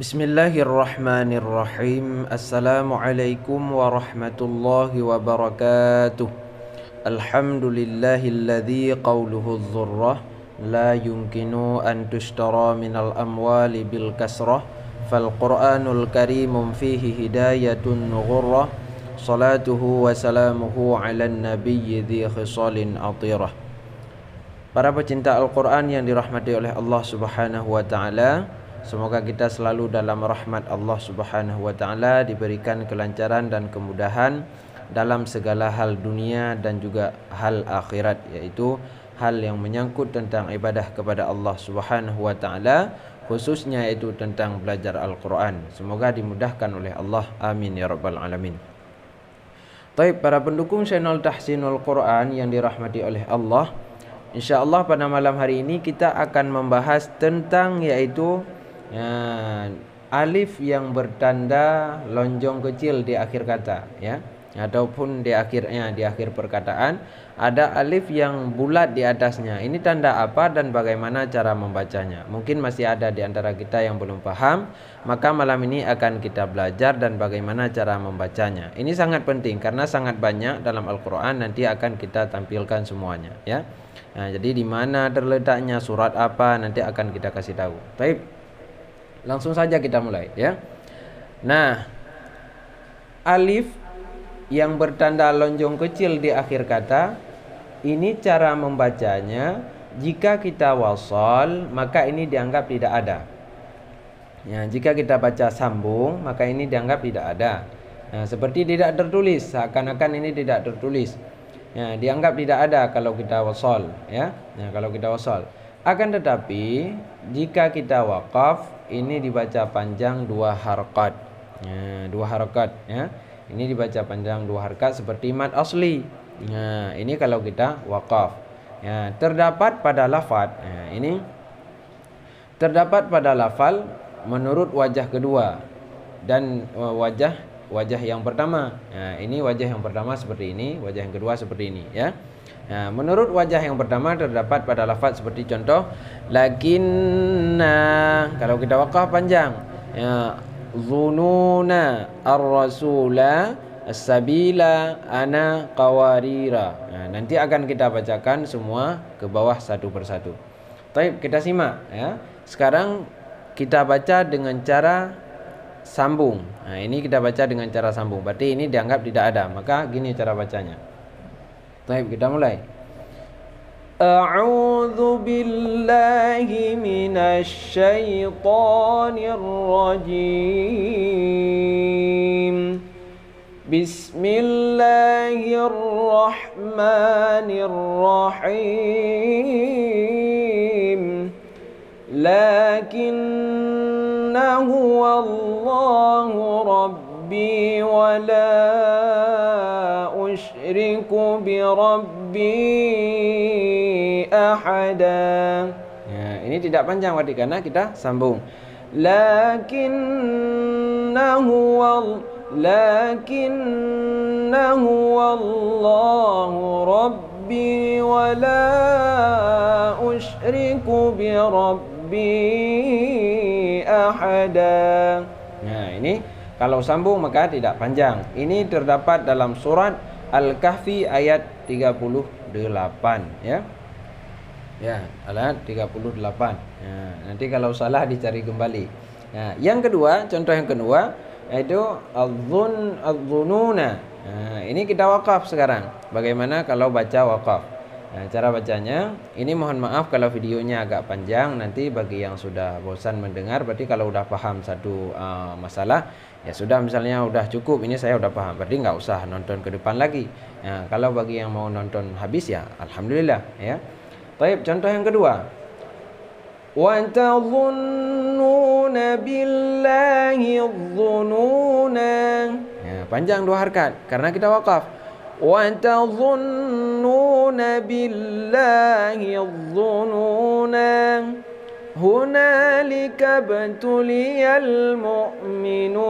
Bismillahirrahmanirrahim. Assalamualaikum warahmatullahi wabarakatuh. Alhamdulillahilladzi qawluhu dzurrah la yumkinu an tushtara minal amwali bil kasrah fal Qur'anul karimum fihi hidayatun ghurrah salatuhu wa salamuhu ala nabiyyi dzi khisalin atirah. Para pecinta Al-Quran yang dirahmati oleh Allah Subhanahu wa ta'ala, semoga kita selalu dalam rahmat Allah Subhanahu wa ta'ala, diberikan kelancaran dan kemudahan dalam segala hal dunia dan juga hal akhirat, yaitu hal yang menyangkut tentang ibadah kepada Allah Subhanahu wa ta'ala, khususnya yaitu tentang belajar Al-Quran. Semoga dimudahkan oleh Allah. Amin ya rabbal alamin. Baik, para pendukung channel Tahsinul Quran yang dirahmati oleh Allah, InsyaAllah pada malam hari ini kita akan membahas tentang yaitu alif yang bertanda lonjong kecil di akhir kata, ya, ataupun di akhir perkataan ada alif yang bulat di atasnya. Ini tanda apa dan bagaimana cara membacanya? Mungkin masih ada di antara kita yang belum paham, maka malam ini akan kita belajar dan bagaimana cara membacanya. Ini sangat penting karena sangat banyak dalam Al-Quran, nanti akan kita tampilkan semuanya, ya. Nah, jadi di mana terletaknya, surat apa, nanti akan kita kasih tahu. Baik, langsung saja kita mulai, ya. Nah, alif yang bertanda lonjong kecil di akhir kata, ini cara membacanya. Jika kita wasal, maka ini dianggap tidak ada. Ya, jika kita baca sambung, maka ini dianggap tidak ada. Nah, seperti tidak tertulis, seakan-akan ini tidak tertulis. Ya, dianggap tidak ada kalau kita wasal, ya. Nah, kalau kita wasal. Akan tetapi jika kita wakaf, ini dibaca panjang 2 harakat. Ya, 2 harakat, ya. Ini dibaca panjang 2 harakat seperti mad asli. Nah, ini kalau kita wakaf. Ya, terdapat pada lafaz. Ya, ini terdapat pada lafal menurut wajah kedua dan wajah yang pertama. Nah, ini wajah yang pertama seperti ini, wajah yang kedua seperti ini, ya. Nah, menurut wajah yang pertama terdapat pada lafaz seperti contoh lakinna, kalau kita wakaf panjang, ya, zununa ar-rasula as-sabila ana qawarira. Nah, nanti akan kita bacakan semua ke bawah satu persatu. Baik, kita simak, ya. Sekarang kita baca dengan cara sambung. Nah, ini kita baca dengan cara sambung. Berarti ini dianggap tidak ada. Maka gini cara bacanya. Baik, kita mulai. A'udzu billahi minasy syaithanir rajim. Bismillahirrahmanirrahim. Lakinnahu Allahu Rabbi wa la usyriku bi Rabbi ahada. Ya, ini tidak panjang berarti karena kita sambung. Lakinnahu Allahu Rabbi wa la usyriku bi Rabbi ahada. Nah, ini kalau sambung maka tidak panjang. Ini terdapat dalam surat Al-Kahfi ayat 38, ya. Ya, ayat 38. Ya, nanti kalau salah dicari kembali. Nah, yang kedua, contoh yang kedua yaitu az-zununa. Nah, ini kita wakaf sekarang. Bagaimana kalau baca wakaf? Nah, cara bacanya, ini mohon maaf kalau videonya agak panjang. Nanti bagi yang sudah bosan mendengar, berarti kalau udah paham satu masalah, ya sudah, misalnya udah cukup, ini saya udah paham, berarti nggak usah nonton ke depan lagi. Nah, kalau bagi yang mau nonton habis, ya alhamdulillah, ya. Baik, contoh yang kedua. Wa tadhunnuna billahi dhununa. Ya, panjang 2 harakat karena kita wakaf. Wa tadhunnuna billahi dhununa. Hunalika btuliyal mu'minun.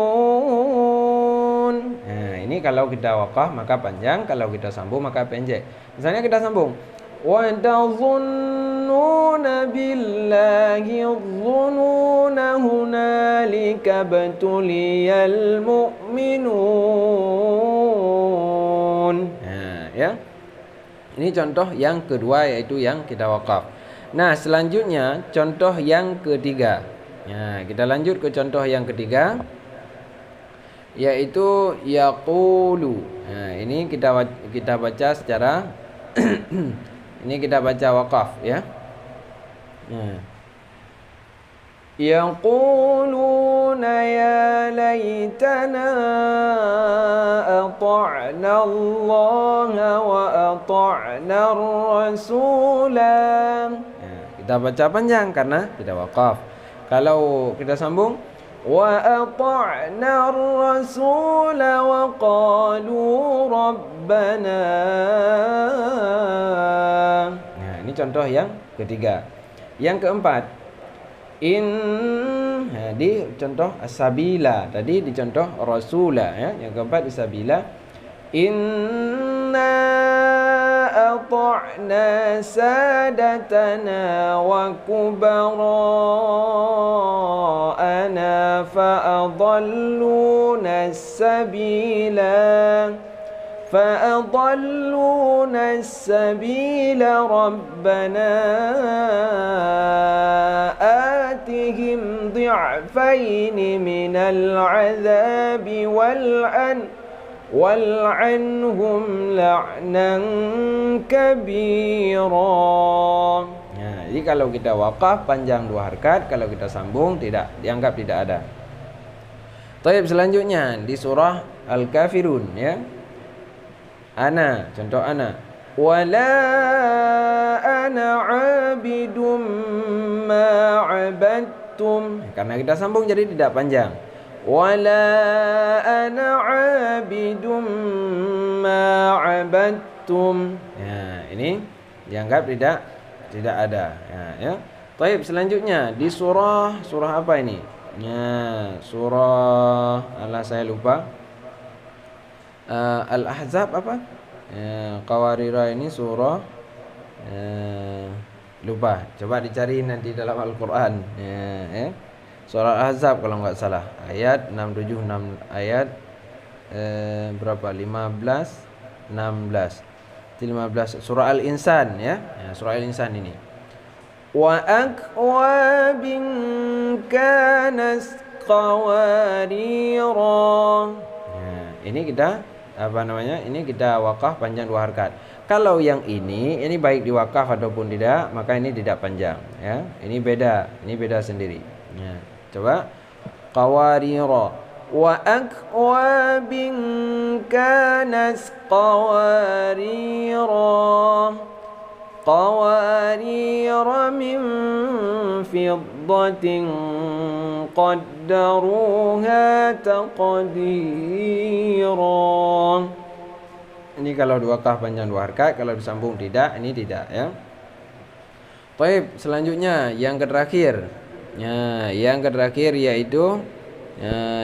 Nah, ini kalau kita wakaf maka panjang, kalau kita sambung maka pendek. Misalnya kita sambung. Wa tadhunnuna billahi dhununa hunalika hunalika btuliyal mu'minun. Ya. Ini contoh yang kedua, yaitu yang kita wakaf. Nah, selanjutnya contoh yang ketiga. Nah, kita lanjut ke contoh yang ketiga, yaitu yaqulu. Nah, ini kita baca secara ini kita baca wakaf, ya. Nah. Yaquluna ya laitana ata'na Allah wa ata'na Rasulah. Nah, kita baca panjang karena kita wakaf. Kalau kita sambung, wa ata'na Rasul wa qalu rabbana. Nah, ini contoh yang ketiga. Yang keempat, di contoh as-sabila. Tadi di contoh rasula, ya. Yang keempat as-sabila. Inna ata'na sadatana wa kubara'ana fa'adalluna as-sabila rabbana atihim dhi'faini minal 'adzabi wal'anhum la'nan kabira. Nah, jadi kalau kita wakaf panjang 2 harakat, kalau kita sambung tidak dianggap tidak ada. Baik, selanjutnya di surah Al-Kafirun, ya. Ana, contoh ana. Wala ana 'abidum ma 'abadtum. Karena kita sambung jadi tidak panjang. Wala ana 'abidum ma 'abadtum. Ya, ini dianggap tidak ada. Ya. Baik, selanjutnya di surah apa ini? Ya, surah saya lupa. Al-Ahzab apa? Qawarira ini surah lupa. Coba dicari nanti dalam Al-Qur'an. Surah Al-Ahzab kalau enggak salah. Ayat 676 ayat berapa? 15 16. 15 surah Al-Insan, ya. Surah Al-Insan ini. Wa akwabin kanas qawarira. Ini kita ini kita wakaf panjang 2 harakat. Kalau yang ini baik diwakaf ataupun tidak, maka ini tidak panjang, ya. Ini beda sendiri. Ya. Coba qawarira wa akwabin kanas qawarira min fiddatin qaddaruha taqdira. Ini kalau diwakaf panjang 2 harakat, kalau disambung tidak, ini tidak, ya. Baik, selanjutnya yang terakhir. Ya, yang terakhir yaitu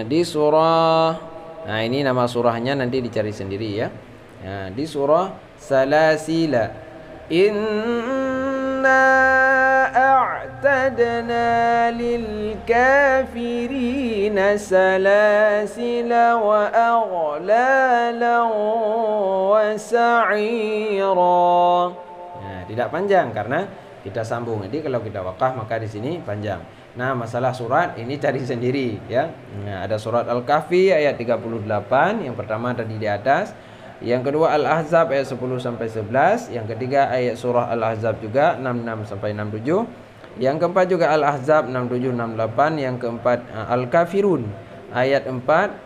di surah. Nah, ini nama surahnya nanti dicari sendiri, ya. Di surah Salasila. Inna a'tadna lil kafirina salasila wa aghlalan wa sa'ira. Nah, tidak panjang karena kita sambung. Jadi kalau kita wakaf maka di sini panjang. Nah, masalah surat ini cari sendiri, ya. Nah, ada surat Al-Kahfi ayat 38, yang pertama tadi di atas. Yang kedua Al-Ahzab ayat 10 sampai 11, yang ketiga ayat surah Al-Ahzab juga 66 sampai 67. Yang keempat juga Al-Ahzab 67 68, yang keempat Al-Kafirun ayat 4,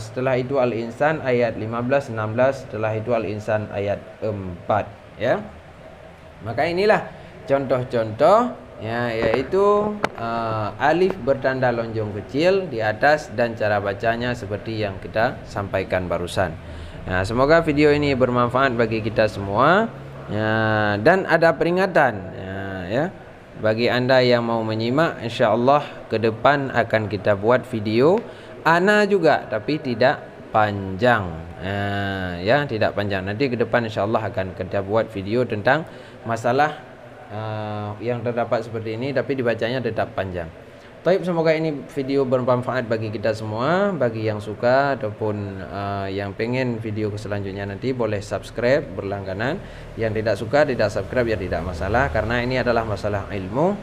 setelah itu Al-Insan ayat 15 16, setelah itu Al-Insan ayat 4, ya. Maka inilah contoh-contoh, ya, yaitu alif bertanda lonjong kecil di atas dan cara bacanya seperti yang kita sampaikan barusan. Nah, semoga video ini bermanfaat bagi kita semua, ya, dan ada peringatan, ya, bagi anda yang mau menyimak. InsyaAllah ke depan akan kita buat video ana juga, tapi tidak panjang, ya, tidak panjang. Nanti ke depan InsyaAllah akan kita buat video tentang masalah yang terdapat seperti ini, tapi dibacanya tetap panjang. Taib, semoga ini video bermanfaat bagi kita semua. Bagi yang suka ataupun yang pengen video selanjutnya nanti boleh subscribe berlangganan. Yang tidak suka tidak subscribe ya tidak masalah, karena ini adalah masalah ilmu.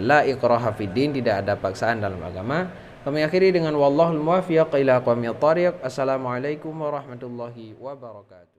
La ikraha fiddin, tidak ada paksaan dalam agama. Kami akhiri dengan wallahul muwaffiq ila aqwamit thariq. Assalamualaikum warahmatullahi wabarakatuh.